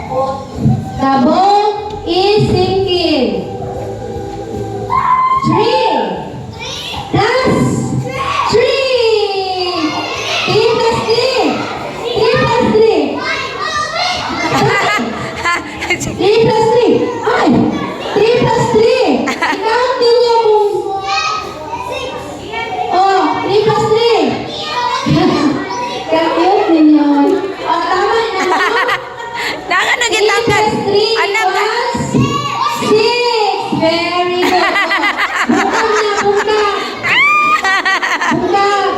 The boat is sinking. 3 plus 3. 3 plus 3. 3 plus 3. 3 plus 3. Ay! 3 plus 3. I-count ninyo kung... Oh, 3 plus 3. Count ninyo. Oh, tama na. Naka nagitangkan. 3 plus 3 Anak ka. was 6. Very good. Bukag na, bukag. Bukag.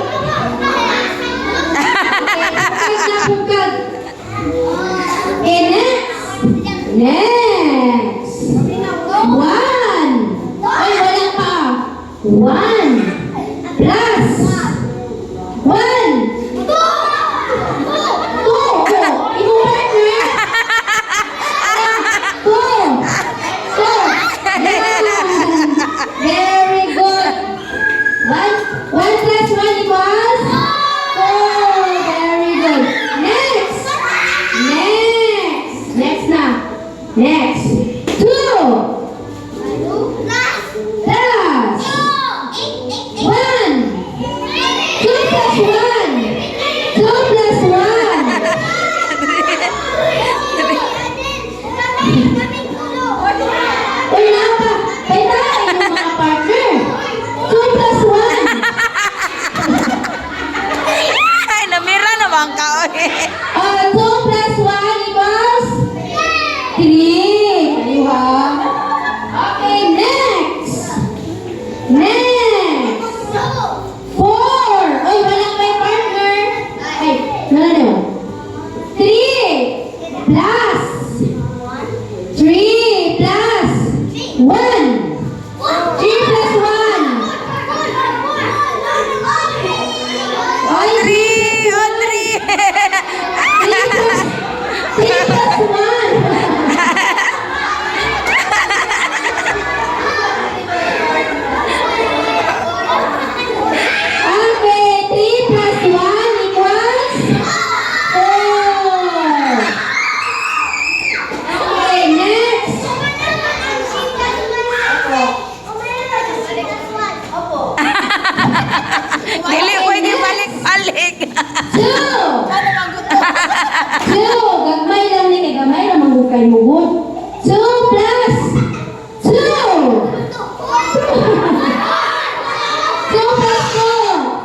Okay, bukag. Okay, next. Next. 1. Ay, wala pa. 1 plus 1. 2. Imo partner. 2. Very good. 1 plus 1 equals 4. Very good. Next. Next. Next na. Next. 2 plus 1. 2 plus 1. 2 plus 1. Uy, napa. Paitain yung mga partner. 2 plus 1. Ay, namira naman ka. Oy. 2 plus 1 equals 3. Kayo ha? Okay, next. Next. 4. Uy, walang may partner. Ay, wala na yun. 3 plus 3 plus 1. 3 plus 1. Ay, 3 o 3 plus 1. Okay, 3 plus 1 equals 4. Okay, next. Dili pwede balik-balik. 2. 2. Gagmay lang ni kay gamay ra manghukay mo gud. 2 plus 2. 2 plus 4.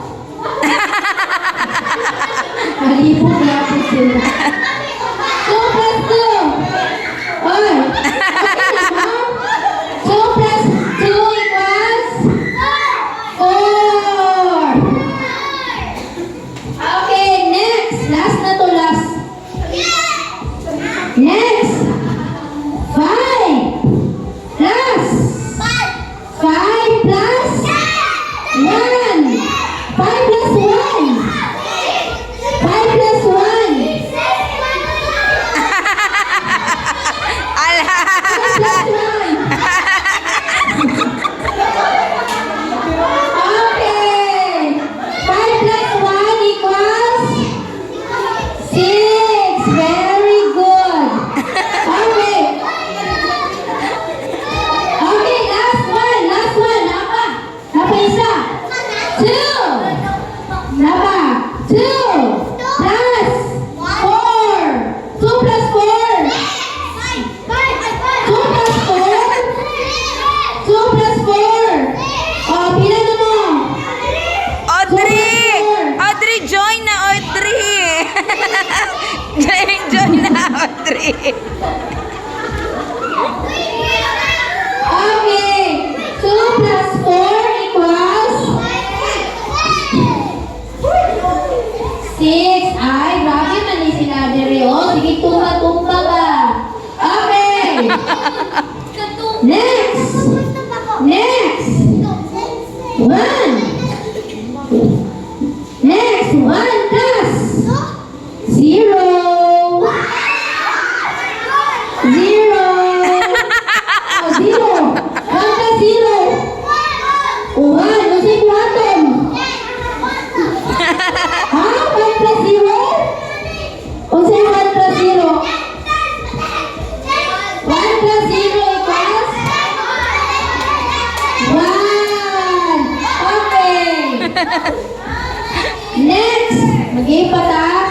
Malipot na po sila. 2 plus 2. Oy. Okay na ba? 2 plus 2 equals 4. Okay, next. Last na to, last. Next. 5 plus 5 plus 1. 5 plus 1. 5 plus 1. Ala. 5 plus 1. Okay. 5 plus 1 equals 6. Very good. Okay. Okay, last one. Last one. Napa. Napa isa. 2. Napa. 2 plus 4. 2 plus 4. 2 plus 4. 2 plus 4. Oh, pila na mo? Audrey! Audrey, join na, Audrey! join na, Audrey! Okay. 2 plus 4 equals 6. Ay, grabe man ni sila diri. Oh, sige, tumba-tumba ba? Okay. Next. Next. 1. Next. 1 plus 0. 0. Oh, 0. 1 plus 0. 1. Kasi kuwaton. Ha? 1 plus 0? O say 1 plus 0? Next, mag-iipat ah.